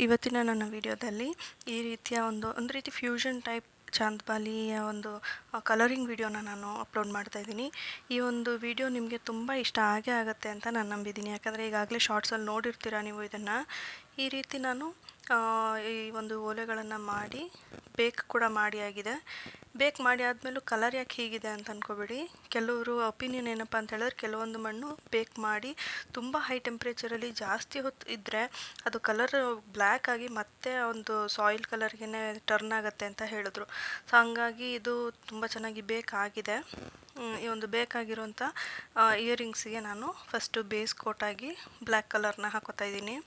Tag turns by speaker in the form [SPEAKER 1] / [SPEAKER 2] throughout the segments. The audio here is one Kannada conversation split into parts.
[SPEAKER 1] ಇವತ್ತಿನ ನನ್ನ ವಿಡಿಯೋದಲ್ಲಿ ಈ ರೀತಿಯ ಒಂದು ರೀತಿ ಫ್ಯೂಷನ್ ಟೈಪ್ ಚಾಂದ್ಬಾಲಿಯ ಒಂದು ಕಲರಿಂಗ್ ವಿಡಿಯೋನ ನಾನು ಅಪ್ಲೋಡ್ ಮಾಡ್ತಾ ಇದ್ದೀನಿ. ಈ ಒಂದು ವಿಡಿಯೋ ನಿಮಗೆ ತುಂಬ ಇಷ್ಟ ಆಗೇ ಆಗುತ್ತೆ ಅಂತ ನಾನು ನಂಬಿದ್ದೀನಿ. ಯಾಕಂದರೆ ಈಗಾಗಲೇ ಶಾರ್ಟ್ಸಲ್ಲಿ ನೋಡಿರ್ತೀರ ನೀವು ಇದನ್ನು. ಈ ರೀತಿ ನಾನು ಈ ಒಂದು ಓಲೆಗಳನ್ನು ಮಾಡಿ ಬೇಕ್ ಕೂಡ ಮಾಡಿ ಆಗಿದೆ. ಬೇಕ್ ಮಾಡಿ ಆದಮೇಲೂ ಕಲರ್ ಯಾಕೆ ಹೀಗಿದೆ ಅಂತ ಅಂದ್ಕೋಬೇಡಿ. ಕೆಲವರು ಒಪಿನಿಯನ್ ಏನಪ್ಪ ಅಂತ ಹೇಳಿದ್ರೆ, ಕೆಲವೊಂದು ಮಣ್ಣು ಬೇಕ್ ಮಾಡಿ ತುಂಬ ಹೈ ಟೆಂಪ್ರೇಚರಲ್ಲಿ ಜಾಸ್ತಿ ಹೊತ್ತು ಇದ್ದರೆ ಅದು ಕಲರ್ ಬ್ಲ್ಯಾಕ್ ಆಗಿ ಮತ್ತೆ ಒಂದು ಸಾಯಿಲ್ ಕಲರ್ಗೆ ಟರ್ನ್ ಆಗುತ್ತೆ ಅಂತ ಹೇಳಿದ್ರು. ಸೊ ಹಂಗಾಗಿ ಇದು ತುಂಬ ಚೆನ್ನಾಗಿ ಬೇಕಾಗಿದೆ. ಈ ಒಂದು ಬೇಕಾಗಿರುವಂಥ ಇಯರಿಂಗ್ಸಿಗೆ ನಾನು ಫಸ್ಟು ಬೇಸ್ ಕೋಟಾಗಿ ಬ್ಲ್ಯಾಕ್ ಕಲರ್ನ ಹಾಕೋತಾ ಇದ್ದೀನಿ.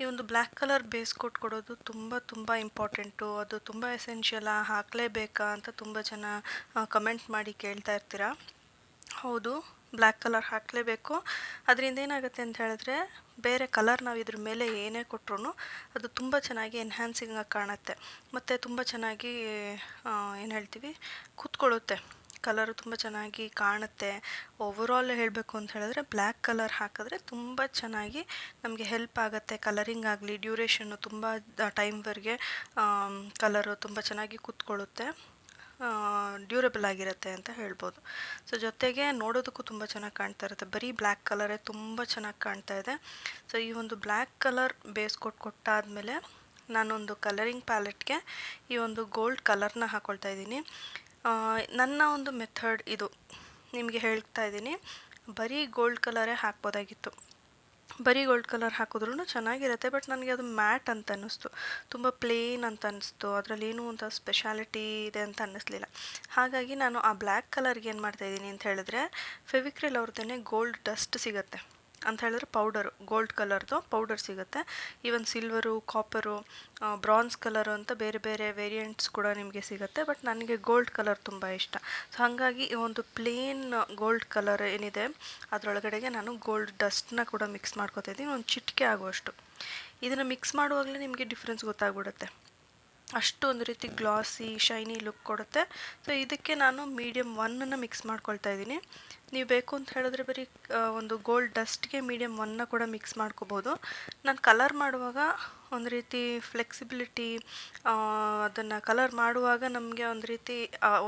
[SPEAKER 1] ಈ ಒಂದು ಬ್ಲ್ಯಾಕ್ ಕಲರ್ ಬೇಸ್ ಕೋಟ್ ಕೊಡೋದು ತುಂಬ ಇಂಪಾರ್ಟೆಂಟು. ಅದು ತುಂಬ ಎಸೆನ್ಷಿಯಲ್ಲ, ಹಾಕಲೇಬೇಕಾ ಅಂತ ತುಂಬ ಜನ ಕಮೆಂಟ್ ಮಾಡಿ ಕೇಳ್ತಾ ಇರ್ತೀರ. ಹೌದು, ಬ್ಲ್ಯಾಕ್ ಕಲರ್ ಹಾಕಲೇಬೇಕು. ಅದರಿಂದ ಏನಾಗುತ್ತೆ ಅಂತ ಹೇಳಿದ್ರೆ, ಬೇರೆ ಕಲರ್ ನಾವು ಇದ್ರ ಮೇಲೆ ಏನೇ ಕೊಟ್ರೂ ಅದು ತುಂಬ ಚೆನ್ನಾಗಿ ಎನ್ಹ್ಯಾನ್ಸಿಂಗ್ ಆಗಿ ಕಾಣುತ್ತೆ. ಮತ್ತು ತುಂಬ ಚೆನ್ನಾಗಿ ಏನು ಹೇಳ್ತೀವಿ, ಕೂತ್ಕೊಳ್ಳುತ್ತೆ. ಕಲರು ತುಂಬ ಚೆನ್ನಾಗಿ ಕಾಣುತ್ತೆ. ಓವರಾಲ್ ಹೇಳಬೇಕು ಅಂತ ಹೇಳಿದ್ರೆ, ಬ್ಲ್ಯಾಕ್ ಕಲರ್ ಹಾಕಿದ್ರೆ ತುಂಬ ಚೆನ್ನಾಗಿ ನಮಗೆ ಹೆಲ್ಪ್ ಆಗುತ್ತೆ. ಕಲರಿಂಗ್ ಆಗಲಿ, ಡ್ಯೂರೇಷನ್ನು ತುಂಬ ಟೈಮ್ವರೆಗೆ ಕಲರು ತುಂಬ ಚೆನ್ನಾಗಿ ಕೂತ್ಕೊಳ್ಳುತ್ತೆ, ಡ್ಯೂರಬಲ್ ಆಗಿರುತ್ತೆ ಅಂತ ಹೇಳ್ಬೋದು. ಸೊ ಜೊತೆಗೆ ನೋಡೋದಕ್ಕೂ ತುಂಬ ಚೆನ್ನಾಗಿ ಕಾಣ್ತಾ ಇರುತ್ತೆ. ಬರೀ ಬ್ಲ್ಯಾಕ್ ಕಲರೇ ತುಂಬ ಚೆನ್ನಾಗಿ ಕಾಣ್ತಾ ಇದೆ. ಸೊ ಈ ಒಂದು ಬ್ಲ್ಯಾಕ್ ಕಲರ್ ಬೇಸ್ ಕೊಟ್ಟಾದಮೇಲೆ ನಾನೊಂದು ಕಲರಿಂಗ್ ಪ್ಯಾಲೆಟ್ಗೆ ಈ ಒಂದು ಗೋಲ್ಡ್ ಕಲರ್ನ ಹಾಕ್ಕೊಳ್ತಾ ಇದ್ದೀನಿ. ನನ್ನ ಒಂದು ಮೆಥಡ್ ಇದು ನಿಮಗೆ ಹೇಳ್ತಾ ಇದ್ದೀನಿ. ಬರೀ ಗೋಲ್ಡ್ ಕಲರೇ ಹಾಕ್ಬೋದಾಗಿತ್ತು. ಬರೀ ಗೋಲ್ಡ್ ಕಲರ್ ಹಾಕಿದ್ರೂ ಚೆನ್ನಾಗಿರುತ್ತೆ. ಬಟ್ ನನಗೆ ಅದು ಮ್ಯಾಟ್ ಅಂತ ಅನ್ನಿಸ್ತು, ತುಂಬ ಪ್ಲೇನ್ ಅಂತ ಅನ್ನಿಸ್ತು. ಅದರಲ್ಲಿ ಏನೂ ಅಂತ ಸ್ಪೆಷಾಲಿಟಿ ಇದೆ ಅಂತ ಅನ್ನಿಸ್ಲಿಲ್ಲ. ಹಾಗಾಗಿ ನಾನು ಆ ಬ್ಲ್ಯಾಕ್ ಕಲರ್ಗೆ ಏನು ಮಾಡ್ತಾಯಿದ್ದೀನಿ ಅಂತ ಹೇಳಿದ್ರೆ, ಫೆವಿಕ್ರಿಲ್ ಅವ್ರದ್ದೇ ಗೋಲ್ಡ್ ಡಸ್ಟ್ ಸಿಗುತ್ತೆ ಅಂತ ಹೇಳಿದ್ರೆ, ಪೌಡರು, ಗೋಲ್ಡ್ ಕಲರ್ದು ಪೌಡರ್ ಸಿಗುತ್ತೆ. Even silver, copper, bronze colour ಅಂತ ಬೇರೆ ಬೇರೆ ವೇರಿಯಂಟ್ಸ್ ಕೂಡ ನಿಮಗೆ ಸಿಗುತ್ತೆ. ಬಟ್ ನನಗೆ ಗೋಲ್ಡ್ ಕಲರ್ ತುಂಬ ಇಷ್ಟ. ಸೊ ಹಾಗಾಗಿ ಈ ಒಂದು ಪ್ಲೇನ್ ಗೋಲ್ಡ್ ಕಲರ್ ಏನಿದೆ ಅದರೊಳಗಡೆಗೆ ನಾನು ಗೋಲ್ಡ್ ಡಸ್ಟ್ನ ಕೂಡ ಮಿಕ್ಸ್ ಮಾಡ್ಕೊತಾ ಇದ್ದೀನಿ, ಒಂದು ಚಿಟಿಕೆ ಆಗುವಷ್ಟು. ಇದನ್ನು ಮಿಕ್ಸ್ ಮಾಡುವಾಗಲೇ ನಿಮಗೆ ಡಿಫ್ರೆನ್ಸ್ ಗೊತ್ತಾಗ್ಬಿಡುತ್ತೆ. ಅಷ್ಟು ಒಂದು ರೀತಿ ಗ್ಲಾಸಿ ಶೈನಿ ಲುಕ್ ಕೊಡುತ್ತೆ. ಸೊ ಇದಕ್ಕೆ ನಾನು ಮೀಡಿಯಮ್ 1 ಮಿಕ್ಸ್ ಮಾಡ್ಕೊಳ್ತಾ ಇದ್ದೀನಿ. ನೀವು ಬೇಕು ಅಂತ ಹೇಳಿದ್ರೆ ಬರೀ ಒಂದು ಗೋಲ್ಡ್ ಡಸ್ಟ್ಗೆ ಮೀಡಿಯಮ್ 1 ಕೂಡ ಮಿಕ್ಸ್ ಮಾಡ್ಕೋಬೋದು. ನಾನು ಕಲರ್ ಮಾಡುವಾಗ ಒಂದು ರೀತಿ ಫ್ಲೆಕ್ಸಿಬಿಲಿಟಿ, ಅದನ್ನು ಕಲರ್ ಮಾಡುವಾಗ ನಮಗೆ ಒಂದು ರೀತಿ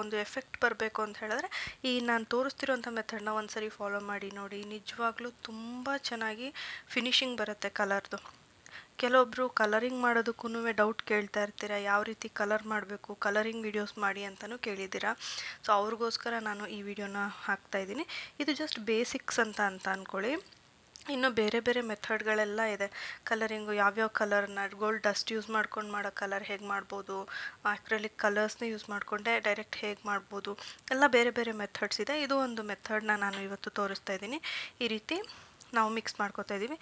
[SPEAKER 1] ಒಂದು ಎಫೆಕ್ಟ್ ಬರಬೇಕು ಅಂತ ಹೇಳಿದ್ರೆ ಈ ನಾನು ತೋರಿಸ್ತಿರೋಂಥ ಮೆಥಡ್ನ ಒಂದು ಸರಿ ಫಾಲೋ ಮಾಡಿ ನೋಡಿ. ನಿಜವಾಗ್ಲೂ ತುಂಬ ಚೆನ್ನಾಗಿ ಫಿನಿಶಿಂಗ್ ಬರುತ್ತೆ ಕಲರ್ದು. ಕೆಲವೊಬ್ಬರು ಕಲರಿಂಗ್ ಮಾಡೋದಕ್ಕೂ ಡೌಟ್ ಕೇಳ್ತಾ ಇರ್ತೀರ, ಯಾವ ರೀತಿ ಕಲರ್ ಮಾಡಬೇಕು, ಕಲರಿಂಗ್ ವಿಡಿಯೋಸ್ ಮಾಡಿ ಅಂತಲೂ ಕೇಳಿದ್ದೀರಾ. ಸೊ ಅವ್ರಿಗೋಸ್ಕರ ನಾನು ಈ ವಿಡಿಯೋನ ಹಾಕ್ತಾಯಿದ್ದೀನಿ. ಇದು ಜಸ್ಟ್ ಬೇಸಿಕ್ಸ್ ಅಂತ ಅಂದ್ಕೊಳ್ಳಿ. ಇನ್ನು ಬೇರೆ ಬೇರೆ ಮೆಥಡ್ಗಳೆಲ್ಲ ಇದೆ ಕಲರಿಂಗು. ಯಾವ್ಯಾವ ಕಲರ್ನ ಗೋಲ್ಡ್ ಡಸ್ಟ್ ಯೂಸ್ ಮಾಡ್ಕೊಂಡು ಮಾಡೋ ಕಲರ್ ಹೇಗೆ ಮಾಡ್ಬೋದು, ಅಕ್ರಿಲಿಕ್ ಕಲರ್ಸ್ನ ಯೂಸ್ ಮಾಡಿಕೊಂಡೆ ಡೈರೆಕ್ಟ್ ಹೇಗೆ ಮಾಡ್ಬೋದು, ಎಲ್ಲ ಬೇರೆ ಬೇರೆ ಮೆಥಡ್ಸ್ ಇದೆ. ಇದು ಒಂದು ಮೆಥಡ್ನ ನಾನು ಇವತ್ತು ತೋರಿಸ್ತಾ ಇದ್ದೀನಿ. ಈ ರೀತಿ ನಾವು ಮಿಕ್ಸ್ ಮಾಡ್ಕೊತಾ ಇದ್ದೀವಿ.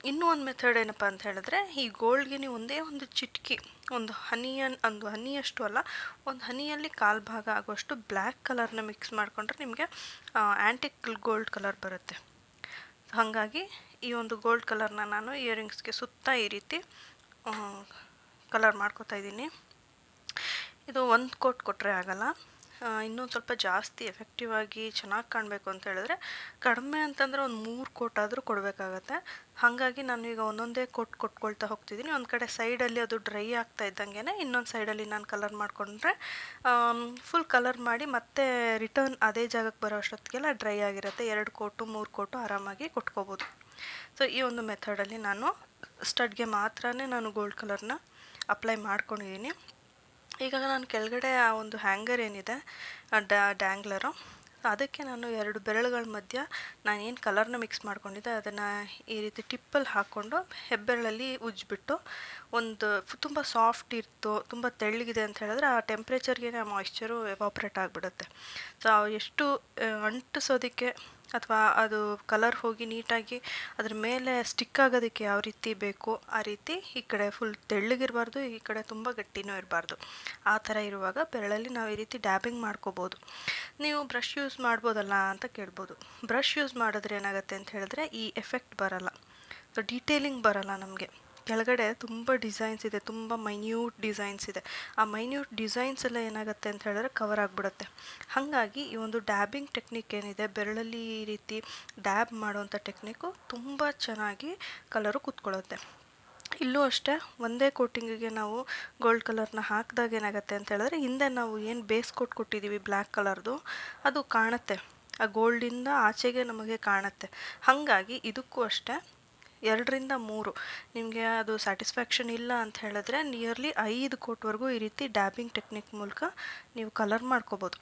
[SPEAKER 1] ಇನ್ನೂ ಒಂದು ಮೆಥಡ್ ಏನಪ್ಪ ಅಂತ ಹೇಳಿದ್ರೆ, ಈ ಗೋಲ್ಡ್ಗೆ ನೀವು ಒಂದೇ ಒಂದು ಚಿಟಕಿ, ಒಂದು ಹನಿಯಷ್ಟು ಅಲ್ಲ, ಒಂದು ಹನಿಯಲ್ಲಿ 1/4 ಭಾಗ ಆಗುವಷ್ಟು ಬ್ಲ್ಯಾಕ್ ಕಲರ್ನ ಮಿಕ್ಸ್ ಮಾಡಿಕೊಂಡ್ರೆ ನಿಮಗೆ ಆ್ಯಂಟಿಕ್ ಗೋಲ್ಡ್ ಕಲರ್ ಬರುತ್ತೆ. ಹಾಗಾಗಿ ಈ ಒಂದು ಗೋಲ್ಡ್ ಕಲರ್ನ ನಾನು ಇಯರಿಂಗ್ಸ್ಗೆ ಸುತ್ತ ಈ ರೀತಿ ಕಲರ್ ಮಾಡ್ಕೊತಾ ಇದ್ದೀನಿ. ಇದು ಒಂದು ಕೋಟ್ ಕೊಟ್ಟರೆ ಆಗಲ್ಲ, ಇನ್ನೊಂದು ಸ್ವಲ್ಪ ಜಾಸ್ತಿ ಎಫೆಕ್ಟಿವ್ ಆಗಿ ಚೆನ್ನಾಗಿ ಕಾಣಬೇಕು ಅಂತ ಹೇಳಿದ್ರೆ, ಕಡಿಮೆ ಅಂತಂದರೆ ಒಂದು 3 ಕೋಟ್ ಆದರೂ ಕೊಡಬೇಕಾಗತ್ತೆ. ಹಾಗಾಗಿ ನಾನು ಈಗ ಒಂದೊಂದೇ ಕೋಟ್ ಕೊಟ್ಕೊಳ್ತಾ ಹೋಗ್ತಿದ್ದೀನಿ. ಒಂದು ಕಡೆ ಸೈಡಲ್ಲಿ ಅದು ಡ್ರೈ ಆಗ್ತಾ ಇದ್ದಂಗೆ ಇನ್ನೊಂದು ಸೈಡಲ್ಲಿ ನಾನು ಕಲರ್ ಮಾಡಿಕೊಂಡ್ರೆ ಫುಲ್ ಕಲರ್ ಮಾಡಿ ಮತ್ತೆ ರಿಟರ್ನ್ ಅದೇ ಜಾಗಕ್ಕೆ ಬರೋ ಅಷ್ಟೊತ್ತಿಗೆಲ್ಲ ಡ್ರೈ ಆಗಿರುತ್ತೆ. 2 ಕೋಟು 3 ಕೋಟು ಆರಾಮಾಗಿ ಕೊಟ್ಕೋಬೋದು. ಸೊ ಈ ಒಂದು ಮೆಥಡಲ್ಲಿ ನಾನು ಸ್ಟಡ್ಗೆ ಮಾತ್ರ ನಾನು ಗೋಲ್ಡ್ ಕಲರ್ನ ಅಪ್ಲೈ ಮಾಡ್ಕೊಂಡಿದ್ದೀನಿ. ಈಗ ನಾನು ಕೆಳಗಡೆ ಆ ಒಂದು ಹ್ಯಾಂಗರ್ ಏನಿದೆ ಡ್ಯಾಂಗ್ಲರು, ಅದಕ್ಕೆ ನಾನು 2 ಬೆರಳುಗಳ ಮಧ್ಯ ನಾನು ಏನು ಕಲರ್ನ ಮಿಕ್ಸ್ ಮಾಡ್ಕೊಂಡಿದ್ದೆ ಅದನ್ನು ಈ ರೀತಿ ಟಿಪ್ಪಲ್ಲಿ ಹಾಕ್ಕೊಂಡು ಹೆಬ್ಬೆರಳಲ್ಲಿ ಉಜ್ಜಿಬಿಟ್ಟು, ಒಂದು ತುಂಬ ಸಾಫ್ಟ್ ಇತ್ತು, ತುಂಬ ತೆಳ್ಳಗಿದೆ ಅಂತ ಹೇಳಿದ್ರೆ ಆ ಟೆಂಪ್ರೇಚರ್ಗೆ ಆ ಮಾಯಿಶ್ಚರು ಎವಾಪ್ರೇಟ್ ಆಗಿಬಿಡುತ್ತೆ. ಸೊ ಎಷ್ಟು ಅಂಟಿಸೋದಕ್ಕೆ ಅಥವಾ ಅದು ಕಲರ್ ಹೋಗಿ ನೀಟಾಗಿ ಅದ್ರ ಮೇಲೆ ಸ್ಟಿಕ್ ಆಗೋದಕ್ಕೆ ಯಾವ ರೀತಿ ಬೇಕು ಆ ರೀತಿ ಈ ಕಡೆ ಫುಲ್ ತೆಳ್ಳಗಿರಬಾರ್ದು, ಈ ಕಡೆ ತುಂಬ ಗಟ್ಟಿನೂ ಇರಬಾರ್ದು. ಆ ಥರ ಇರುವಾಗ ಬೆರಳಲ್ಲಿ ನಾವು ಈ ರೀತಿ ಡ್ಯಾಬಿಂಗ್ ಮಾಡ್ಕೋಬೋದು. ನೀವು ಬ್ರಷ್ ಯೂಸ್ ಮಾಡ್ಬೋದಲ್ಲ ಅಂತ ಕೇಳ್ಬೋದು. ಬ್ರಷ್ ಯೂಸ್ ಮಾಡಿದ್ರೆ ಏನಾಗುತ್ತೆ ಅಂತ ಹೇಳಿದ್ರೆ ಈ ಎಫೆಕ್ಟ್ ಬರಲ್ಲ, ಸೊ ಡೀಟೇಲಿಂಗ್ ಬರಲ್ಲ ನಮಗೆ. ಕೆಳಗಡೆ ತುಂಬ ಡಿಸೈನ್ಸ್ ಇದೆ, ತುಂಬ ಮೈನ್ಯೂಟ್ ಡಿಸೈನ್ಸ್ ಇದೆ. ಆ ಮೈನ್ಯೂಟ್ ಡಿಸೈನ್ಸ್ ಎಲ್ಲ ಏನಾಗುತ್ತೆ ಅಂತ ಹೇಳಿದ್ರೆ ಕವರ್ ಆಗಿಬಿಡುತ್ತೆ. ಹಾಗಾಗಿ ಈ ಒಂದು ಡ್ಯಾಬಿಂಗ್ ಟೆಕ್ನಿಕ್ ಏನಿದೆ, ಬೆರಳಲ್ಲಿ ಈ ರೀತಿ ಡ್ಯಾಬ್ ಮಾಡೋವಂಥ ಟೆಕ್ನಿಕ್ಕು ತುಂಬ ಚೆನ್ನಾಗಿ ಕಲರು ಕೂತ್ಕೊಳ್ಳುತ್ತೆ. ಇಲ್ಲೂ ಅಷ್ಟೇ ಒಂದೇ ಕೋಟಿಂಗಿಗೆ ನಾವು ಗೋಲ್ಡ್ ಕಲರ್ನ ಹಾಕಿದಾಗ ಏನಾಗುತ್ತೆ ಅಂತ ಹೇಳಿದ್ರೆ ಹಿಂದೆ ನಾವು ಏನು ಬೇಸ್ ಕೋಟ್ ಕೊಟ್ಟಿದ್ದೀವಿ ಬ್ಲ್ಯಾಕ್ ಕಲರ್ದು ಅದು ಕಾಣುತ್ತೆ, ಆ ಗೋಲ್ಡಿಂದ ಆಚೆಗೆ ನಮಗೆ ಕಾಣುತ್ತೆ. ಹಾಗಾಗಿ ಇದಕ್ಕೂ ಅಷ್ಟೇ 2 ರಿಂದ 3 ನಿಮಗೆ ಅದು ಸ್ಯಾಟಿಸ್ಫ್ಯಾಕ್ಷನ್ ಇಲ್ಲ ಅಂತ ಹೇಳಿದ್ರೆ ನಿಯರ್ಲಿ 5 ಕೋಟ್ವರೆಗೂ ಈ ರೀತಿ ಡ್ಯಾಬಿಂಗ್ ಟೆಕ್ನಿಕ್ ಮೂಲಕ ನೀವು ಕಲರ್ ಮಾಡ್ಕೋಬೋದು.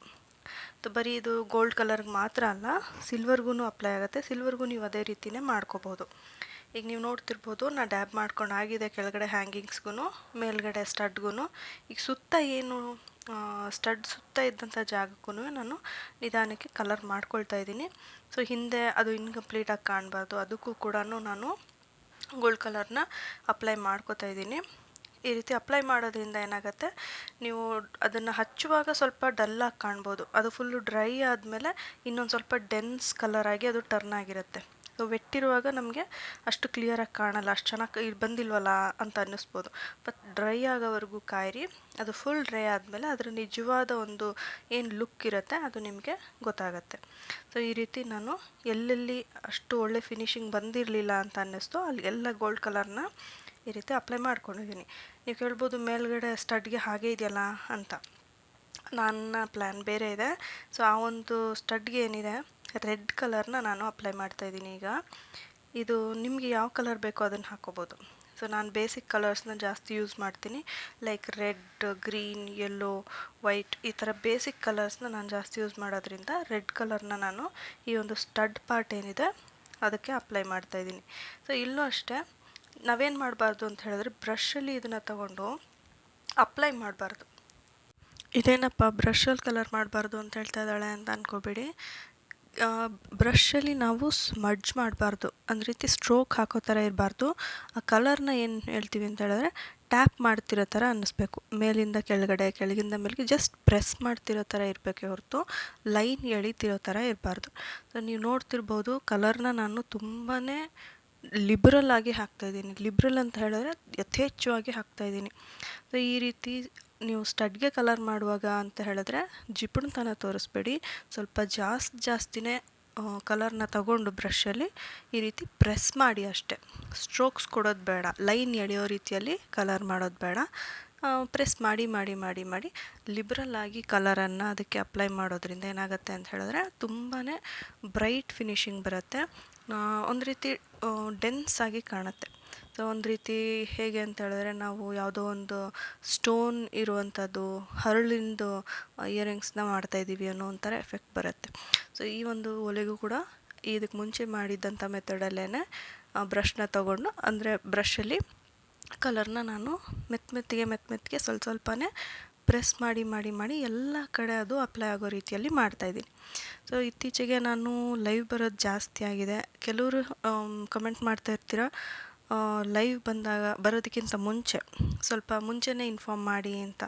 [SPEAKER 1] ಬರೀ ಇದು ಗೋಲ್ಡ್ ಕಲರ್ಗೆ ಮಾತ್ರ ಅಲ್ಲ, ಸಿಲ್ವರ್ಗೂ ಅಪ್ಲೈ ಆಗುತ್ತೆ. ಸಿಲ್ವರ್ಗೂ ನೀವು ಅದೇ ರೀತಿಯೇ ಮಾಡ್ಕೋಬೋದು. ಈಗ ನೀವು ನೋಡ್ತಿರ್ಬೋದು ನಾ ಡ್ಯಾಬ್ ಮಾಡ್ಕೊಂಡು ಆಗಿದೆ ಕೆಳಗಡೆ ಹ್ಯಾಂಗಿಂಗ್ಸ್ಗೂ ಮೇಲ್ಗಡೆ ಸ್ಟಡ್ಗೂ. ಈಗ ಸುತ್ತ ಏನು ಸ್ಟಡ್ ಸುತ್ತ ಇದ್ದಂಥ ಜಾಗಕ್ಕೂ ನಾನು ನಿಧಾನಕ್ಕೆ ಕಲರ್ ಮಾಡ್ಕೊಳ್ತಾ ಇದ್ದೀನಿ. ಸೊ ಹಿಂದೆ ಅದು ಇನ್ಕಂಪ್ಲೀಟಾಗಿ ಕಾಣಬಾರ್ದು, ಅದಕ್ಕೂ ಕೂಡ ನಾನು ಗೋಲ್ಡ್ ಕಲರ್ನ ಅಪ್ಲೈ ಮಾಡ್ಕೋತಾ ಇದ್ದೀನಿ. ಈ ರೀತಿ ಅಪ್ಲೈ ಮಾಡೋದ್ರಿಂದ ಏನಾಗುತ್ತೆ, ನೀವು ಅದನ್ನು ಹಚ್ಚುವಾಗ ಸ್ವಲ್ಪ ಡಲ್ಲಾಗಿ ಕಾಣ್ಬೋದು, ಅದು ಫುಲ್ಲು ಡ್ರೈ ಆದಮೇಲೆ ಇನ್ನೊಂದು ಸ್ವಲ್ಪ ಡೆನ್ಸ್ ಕಲರ್ ಆಗಿ ಅದು ಟರ್ನ್ ಆಗಿರುತ್ತೆ. ಸೊ ವೆಟ್ಟಿರುವಾಗ ನಮಗೆ ಅಷ್ಟು ಕ್ಲಿಯರಾಗಿ ಕಾಣಲ್ಲ, ಅಷ್ಟು ಚೆನ್ನಾಗಿ ಬಂದಿಲ್ವಲ್ಲ ಅಂತ ಅನ್ನಿಸ್ಬೋದು. ಬಟ್ ಡ್ರೈ ಆಗೋವರೆಗೂ ಕಾಯಿರಿ. ಅದು ಫುಲ್ ಡ್ರೈ ಆದಮೇಲೆ ಅದರ ನಿಜವಾದ ಒಂದು ಏನು ಲುಕ್ ಇರುತ್ತೆ ಅದು ನಿಮಗೆ ಗೊತ್ತಾಗುತ್ತೆ. ಸೊ ಈ ರೀತಿ ನಾನು ಎಲ್ಲೆಲ್ಲಿ ಅಷ್ಟು ಒಳ್ಳೆ ಫಿನಿಶಿಂಗ್ ಬಂದಿರಲಿಲ್ಲ ಅಂತ ಅನ್ನಿಸ್ತು ಅಲ್ಲಿಗೆಲ್ಲ ಗೋಲ್ಡ್ ಕಲರ್ನ ಈ ರೀತಿ ಅಪ್ಲೈ ಮಾಡ್ಕೊಂಡಿದ್ದೀನಿ. ನೀವು ಕೇಳ್ಬೋದು ಮೇಲ್ಗಡೆ ಸ್ಟಡ್ಗೆ ಹಾಗೆ ಇದೆಯಲ್ಲ ಅಂತ. ನನ್ನ ಪ್ಲ್ಯಾನ್ ಬೇರೆ ಇದೆ. ಸೊ ಆ ಒಂದು ಸ್ಟಡ್ಗೆ ಏನಿದೆ ರೆಡ್ ಕಲರ್ನ ನಾನು ಅಪ್ಲೈ ಮಾಡ್ತಾಯಿದ್ದೀನಿ. ಈಗ ಇದು ನಿಮಗೆ ಯಾವ ಕಲರ್ ಬೇಕೋ ಅದನ್ನು ಹಾಕ್ಕೋಬೋದು. ಸೊ ನಾನು ಬೇಸಿಕ್ ಕಲರ್ಸ್ನ ಜಾಸ್ತಿ ಯೂಸ್ ಮಾಡ್ತೀನಿ, like red, green, yellow, white, ಈ ಥರ ಬೇಸಿಕ್ ಕಲರ್ಸ್ನ ನಾನು ಜಾಸ್ತಿ ಯೂಸ್ ಮಾಡೋದ್ರಿಂದ ರೆಡ್ ಕಲರ್ನ ನಾನು ಈ ಒಂದು ಸ್ಟಡ್ ಪಾರ್ಟ್ ಏನಿದೆ ಅದಕ್ಕೆ ಅಪ್ಲೈ ಮಾಡ್ತಾಯಿದ್ದೀನಿ. ಸೊ ಇಲ್ಲೂ ಅಷ್ಟೇ ನಾವೇನು ಮಾಡಬಾರ್ದು ಅಂತ ಹೇಳಿದ್ರೆ ಬ್ರಷಲ್ಲಿ ಇದನ್ನು ತಗೊಂಡು ಅಪ್ಲೈ ಮಾಡಬಾರ್ದು. ಇದೇನಪ್ಪ ಬ್ರಷಲ್ಲಿ ಕಲರ್ ಮಾಡಬಾರ್ದು ಅಂತ ಹೇಳ್ತಾ ಇದ್ದಾಳೆ ಅಂತ ಅಂದ್ಕೋಬೇಡಿ. ಬ್ರಷಲ್ಲಿ ನಾವು ಸ್ಮಡ್ಜ್ ಮಾಡಬಾರ್ದು, ಒಂದು ರೀತಿ ಸ್ಟ್ರೋಕ್ ಹಾಕೋ ಥರ ಇರಬಾರ್ದು. ಆ ಕಲರ್ನ ಏನು ಹೇಳ್ತೀವಿ ಅಂತ ಹೇಳಿದ್ರೆ ಟ್ಯಾಪ್ ಮಾಡ್ತಿರೋ ಥರ ಅನ್ನಿಸ್ಬೇಕು, ಮೇಲಿಂದ ಕೆಳಗಡೆ ಕೆಳಗಿಂದ ಮೇಲೆಗೆ ಜಸ್ಟ್ ಪ್ರೆಸ್ ಮಾಡ್ತಿರೋ ಥರ ಇರಬೇಕೆ ಹೊರತು ಲೈನ್ ಎಳಿತಿರೋ ಥರ ಇರಬಾರ್ದು. ಸೊ ನೀವು ನೋಡ್ತಿರ್ಬೋದು ಕಲರ್ನ ನಾನು ತುಂಬಾ ಲಿಬ್ರಲ್ ಆಗಿ ಹಾಕ್ತಾಯಿದ್ದೀನಿ. ಲಿಬ್ರಲ್ ಅಂತ ಹೇಳಿದ್ರೆ ಯಥೇಚ್ಛವಾಗಿ ಹಾಕ್ತಾಯಿದ್ದೀನಿ. ಸೊ ಈ ರೀತಿ ನೀವು ಸ್ಟಡ್ಗೆ ಕಲರ್ ಮಾಡುವಾಗ ಅಂತ ಹೇಳಿದ್ರೆ ಜಿಪುಣತನ ತೋರಿಸ್ಬೇಡಿ, ಸ್ವಲ್ಪ ಜಾಸ್ತಿನೇ ಕಲರ್ನ ತಗೊಂಡು ಬ್ರಷಲ್ಲಿ ಈ ರೀತಿ ಪ್ರೆಸ್ ಮಾಡಿ ಅಷ್ಟೆ, ಸ್ಟ್ರೋಕ್ಸ್ ಕೊಡೋದು ಬೇಡ, ಲೈನ್ ಎಳೆಯೋ ರೀತಿಯಲ್ಲಿ ಕಲರ್ ಮಾಡೋದು ಬೇಡ. ಪ್ರೆಸ್ ಮಾಡಿ ಮಾಡಿ ಮಾಡಿ ಮಾಡಿ ಲಿಬ್ರಲ್ ಆಗಿ ಕಲರನ್ನು ಅದಕ್ಕೆ ಅಪ್ಲೈ ಮಾಡೋದ್ರಿಂದ ಏನಾಗುತ್ತೆ ಅಂತ ಹೇಳಿದ್ರೆ ತುಂಬಾ ಬ್ರೈಟ್ ಫಿನಿಶಿಂಗ್ ಬರುತ್ತೆ, ಒಂದು ರೀತಿ ಡೆನ್ಸ್ ಆಗಿ ಕಾಣುತ್ತೆ. ಸೊ ಒಂದು ರೀತಿ ಹೇಗೆ ಅಂತ ಹೇಳಿದ್ರೆ ನಾವು ಯಾವುದೋ ಒಂದು ಸ್ಟೋನ್ ಇರುವಂಥದ್ದು ಹರಳಿಂದು ಇಯರಿಂಗ್ಸ್ನ ಮಾಡ್ತಾಯಿದ್ದೀವಿ ಅನ್ನೋ ಒಂಥರ ಎಫೆಕ್ಟ್ ಬರುತ್ತೆ. ಸೊ ಈ ಒಂದು ಒಲೆಗೂ ಕೂಡ ಇದಕ್ಕೆ ಮುಂಚೆ ಮಾಡಿದ್ದಂಥ ಮೆಥಡಲ್ಲೇ ಬ್ರಷ್ನ ತಗೊಂಡು, ಅಂದರೆ ಬ್ರಷಲ್ಲಿ ಕಲರ್ನ ನಾನು ಮೆತ್ತಗೆ ಸ್ವಲ್ಪನೇ ಪ್ರೆಸ್ ಮಾಡಿ ಮಾಡಿ ಮಾಡಿ ಎಲ್ಲ ಕಡೆ ಅದು ಅಪ್ಲೈ ಆಗೋ ರೀತಿಯಲ್ಲಿ ಮಾಡ್ತಾಯಿದ್ದೀನಿ. ಸೊ ಇತ್ತೀಚೆಗೆ ನಾನು ಲೈವ್ ಬರೋದು ಜಾಸ್ತಿ ಆಗಿದೆ. ಕೆಲವರು ಕಮೆಂಟ್ ಮಾಡ್ತಾ ಇರ್ತೀರ ಲೈವ್ ಬರೋದಕ್ಕಿಂತ ಸ್ವಲ್ಪ ಮುಂಚೆನೇ ಇನ್ಫಾರ್ಮ್ ಮಾಡಿ ಅಂತ.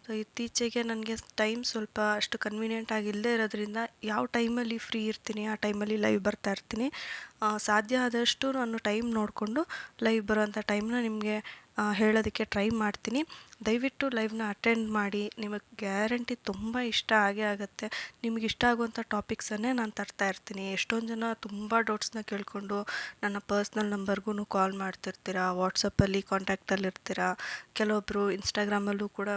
[SPEAKER 1] ಸೊ ಇತ್ತೀಚೆಗೆ ನನಗೆ ಟೈಮ್ ಸ್ವಲ್ಪ ಅಷ್ಟು ಕನ್ವೀನಿಯೆಂಟ್ ಆಗಿಲ್ಲದೆ ಇರೋದ್ರಿಂದ ಯಾವ ಟೈಮಲ್ಲಿ ಫ್ರೀ ಇರ್ತೀನಿ ಆ ಟೈಮಲ್ಲಿ ಲೈವ್ ಬರ್ತಾ ಇರ್ತೀನಿ. ಸಾಧ್ಯ ಆದಷ್ಟು ನಾನು ಟೈಮ್ ನೋಡಿಕೊಂಡು ಲೈವ್ ಬರೋವಂಥ ಟೈಮ್ನ ನಿಮಗೆ ಹೇಳೋದಕ್ಕೆ ಟ್ರೈ ಮಾಡ್ತೀನಿ. ದಯವಿಟ್ಟು ಲೈವ್ನ ಅಟೆಂಡ್ ಮಾಡಿ, ನಿಮಗೆ ಗ್ಯಾರಂಟಿ ತುಂಬ ಇಷ್ಟ ಆಗುತ್ತೆ. ನಿಮಗೆ ಇಷ್ಟ ಆಗುವಂಥ ಟಾಪಿಕ್ಸನ್ನೇ ನಾನು ತರ್ತಾ ಇರ್ತೀನಿ. ಎಷ್ಟೊಂದು ಜನ ತುಂಬ ಡೌಟ್ಸ್ನ ಕೇಳಿಕೊಂಡು ನನ್ನ ಪರ್ಸ್ನಲ್ ನಂಬರ್ಗೂ ಕಾಲ್ ಮಾಡ್ತಿರ್ತೀರ, ವಾಟ್ಸಪ್ಪಲ್ಲಿ ಕಾಂಟ್ಯಾಕ್ಟಲ್ಲಿರ್ತೀರ, ಕೆಲವೊಬ್ಬರು ಇನ್ಸ್ಟಾಗ್ರಾಮಲ್ಲೂ ಕೂಡ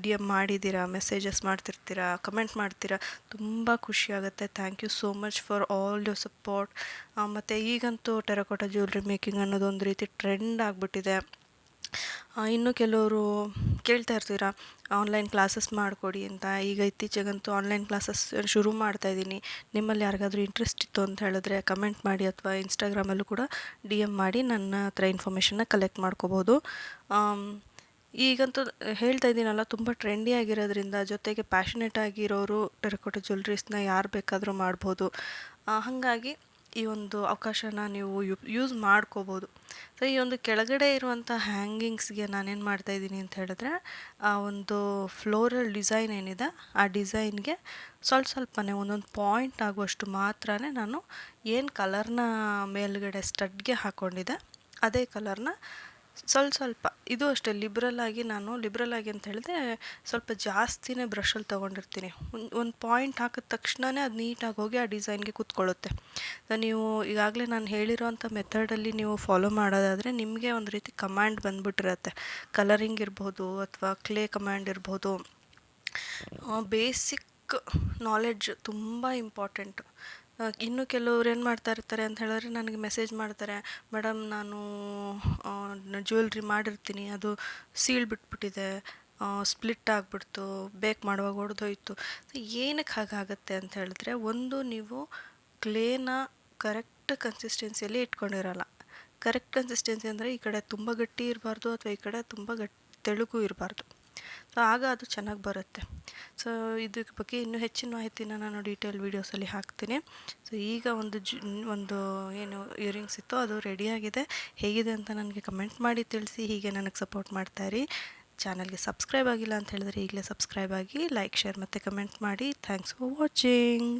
[SPEAKER 1] ಡಿ.ಎಮ್ ಮಾಡಿದ್ದೀರಾ, ಮೆಸೇಜಸ್ ಮಾಡ್ತಿರ್ತೀರ, ಕಮೆಂಟ್ ಮಾಡ್ತೀರಾ. ತುಂಬ ಖುಷಿಯಾಗುತ್ತೆ. Thank you so much for all your support. ಮತ್ತು ಈಗಂತೂ ಟೆರಕೋಟಾ ಜ್ಯುವೆಲ್ರಿ ಮೇಕಿಂಗ್ ಅನ್ನೋದು ಒಂದು ರೀತಿ ಟ್ರೆಂಡ್ ಆಗಿಬಿಟ್ಟಿದೆ. ಇನ್ನು ಕೆಲವರು ಕೇಳ್ತಾ ಇರ್ತೀರ ಆನ್ಲೈನ್ ಕ್ಲಾಸಸ್ ಮಾಡಿಕೊಡಿ ಅಂತ. ಈಗ ಇತ್ತೀಚೆಗಂತೂ ಆನ್ಲೈನ್ ಕ್ಲಾಸಸ್ ಶುರು ಮಾಡ್ತಾಯಿದ್ದೀನಿ. ನಿಮ್ಮಲ್ಲಿ ಯಾರಿಗಾದ್ರೂ ಇಂಟ್ರೆಸ್ಟ್ ಇತ್ತು ಅಂತ ಹೇಳಿದ್ರೆ ಕಮೆಂಟ್ ಮಾಡಿ ಅಥವಾ ಇನ್ಸ್ಟಾಗ್ರಾಮಲ್ಲೂ ಕೂಡ ಡಿ.ಎಮ್ ಮಾಡಿ ನನ್ನ ಹತ್ರ ಇನ್ಫಾರ್ಮೇಷನ್ನ ಕಲೆಕ್ಟ್ ಮಾಡ್ಕೋಬೋದು. ಈಗಂತೂ ಹೇಳ್ತಾ ಇದ್ದೀನಲ್ಲ, ತುಂಬ ಟ್ರೆಂಡಿ ಆಗಿರೋದ್ರಿಂದ, ಜೊತೆಗೆ ಪ್ಯಾಷನೇಟ್ ಆಗಿರೋರು ಟೆರಕೋಟಾ ಜ್ಯುವೆಲ್ರೀಸ್ನ ಯಾರು ಬೇಕಾದರೂ ಮಾಡ್ಬೋದು. ಹಾಗಾಗಿ ಈ ಒಂದು ಅವಕಾಶನ ನೀವು ಯೂಸ್ ಮಾಡ್ಕೋಬೋದು. ಸೊ ಈ ಒಂದು ಕೆಳಗಡೆ ಇರುವಂಥ ಹ್ಯಾಂಗಿಂಗ್ಸ್ಗೆ ನಾನೇನು ಮಾಡ್ತಾಯಿದ್ದೀನಿ ಅಂತ ಹೇಳಿದ್ರೆ ಆ ಒಂದು ಫ್ಲೋರಲ್ ಡಿಸೈನ್ ಏನಿದೆ ಆ ಡಿಸೈನ್ಗೆ ಸ್ವಲ್ಪನೇ ಒಂದೊಂದು ಪಾಯಿಂಟ್ ಆಗುವಷ್ಟು ಮಾತ್ರ ನಾನು ಏನು ಕಲರ್ನ ಮೇಲ್ಗಡೆ ಸ್ಟಡ್ಗೆ ಹಾಕ್ಕೊಂಡಿದ್ದೆ ಅದೇ ಕಲರ್ನ ಸ್ವಲ್ಪ ಇದು ಅಷ್ಟೇ ಲಿಬ್ರಲ್ ಆಗಿ ಅಂತ ಹೇಳಿದ್ರೆ ಸ್ವಲ್ಪ ಜಾಸ್ತಿನೇ ಬ್ರಷಲ್ಲಿ ತೊಗೊಂಡಿರ್ತೀನಿ. ಒಂದು ಪಾಯಿಂಟ್ ಹಾಕಿದ ತಕ್ಷಣವೇ ಅದು ನೀಟಾಗಿ ಹೋಗಿ ಆ ಡಿಸೈನ್ಗೆ ಕೂತ್ಕೊಳ್ಳುತ್ತೆ. ನೀವು ಈಗಾಗಲೇ ನಾನು ಹೇಳಿರೋಂಥ ಮೆಥಡಲ್ಲಿ ನೀವು ಫಾಲೋ ಮಾಡೋದಾದರೆ ನಿಮಗೆ ಒಂದು ರೀತಿ ಕಮಾಂಡ್ ಬಂದ್ಬಿಟ್ಟಿರತ್ತೆ. ಕಲರಿಂಗ್ ಇರ್ಬೋದು ಅಥವಾ ಕ್ಲೇ ಕಮಾಂಡ್ ಇರ್ಬೋದು. ಬೇಸಿಕ್ ನಾಲೆಡ್ಜ್ ತುಂಬ ಇಂಪಾರ್ಟೆಂಟು. ಇನ್ನು ಕೆಲವ್ರು ಏನು ಮಾಡ್ತಾ ಇರ್ತಾರೆ ಅಂತ ಹೇಳಿದ್ರೆ ನನಗೆ ಮೆಸೇಜ್ ಮಾಡ್ತಾರೆ, ಮೇಡಮ್ ನಾನು ಜ್ಯುವೆಲ್ರಿ ಮಾಡಿರ್ತೀನಿ, ಅದು ಸೀಳ್ ಬಿಟ್ಬಿಟ್ಟಿದೆ, ಸ್ಪ್ಲಿಟ್ ಆಗಿಬಿಡ್ತು, ಬೇಕ್ ಮಾಡುವಾಗ ಒಡೆದೋಯ್ತು. ಏನಕ್ಕೆ ಹಾಗಾಗತ್ತೆ ಅಂತ ಹೇಳಿದ್ರೆ, ಒಂದು ನೀವು ಕ್ಲೇನ ಕರೆಕ್ಟ್ ಕನ್ಸಿಸ್ಟೆನ್ಸಿಯಲ್ಲಿ ಇಟ್ಕೊಂಡಿರಲ್ಲ. ಕರೆಕ್ಟ್ ಕನ್ಸಿಸ್ಟೆನ್ಸಿ ಅಂದರೆ ಈ ಕಡೆ ತುಂಬ ಗಟ್ಟಿ ಇರಬಾರ್ದು ಅಥವಾ ಈ ಕಡೆ ತುಂಬ ತೆಳುಗೂ ಇರಬಾರ್ದು. ಸೊ ಆಗ ಅದು ಚೆನ್ನಾಗಿ ಬರುತ್ತೆ. ಸೊ ಇದ್ರ ಬಗ್ಗೆ ಇನ್ನೂ ಹೆಚ್ಚಿನ ಮಾಹಿತಿನ ನಾನು ಡೀಟೇಲ್ ವೀಡಿಯೋಸಲ್ಲಿ ಹಾಕ್ತೀನಿ. ಸೊ ಈಗ ಒಂದು ಏನು ಇಯರಿಂಗ್ಸ್ ಇತ್ತು ಅದು ರೆಡಿಯಾಗಿದೆ. ಹೇಗಿದೆ ಅಂತ ನನಗೆ ಕಮೆಂಟ್ ಮಾಡಿ ತಿಳಿಸಿ. ಹೀಗೆ ನನಗೆ ಸಪೋರ್ಟ್ ಮಾಡ್ತಾಯಿರಿ. ಚಾನಲ್ಗೆ ಸಬ್ಸ್ಕ್ರೈಬ್ ಆಗಿಲ್ಲ ಅಂತ ಹೇಳಿದ್ರೆ ಈಗಲೇ ಸಬ್ಸ್ಕ್ರೈಬ್ ಆಗಿ, ಲೈಕ್, ಶೇರ್ ಮತ್ತು ಕಮೆಂಟ್ ಮಾಡಿ. Thanks for watching.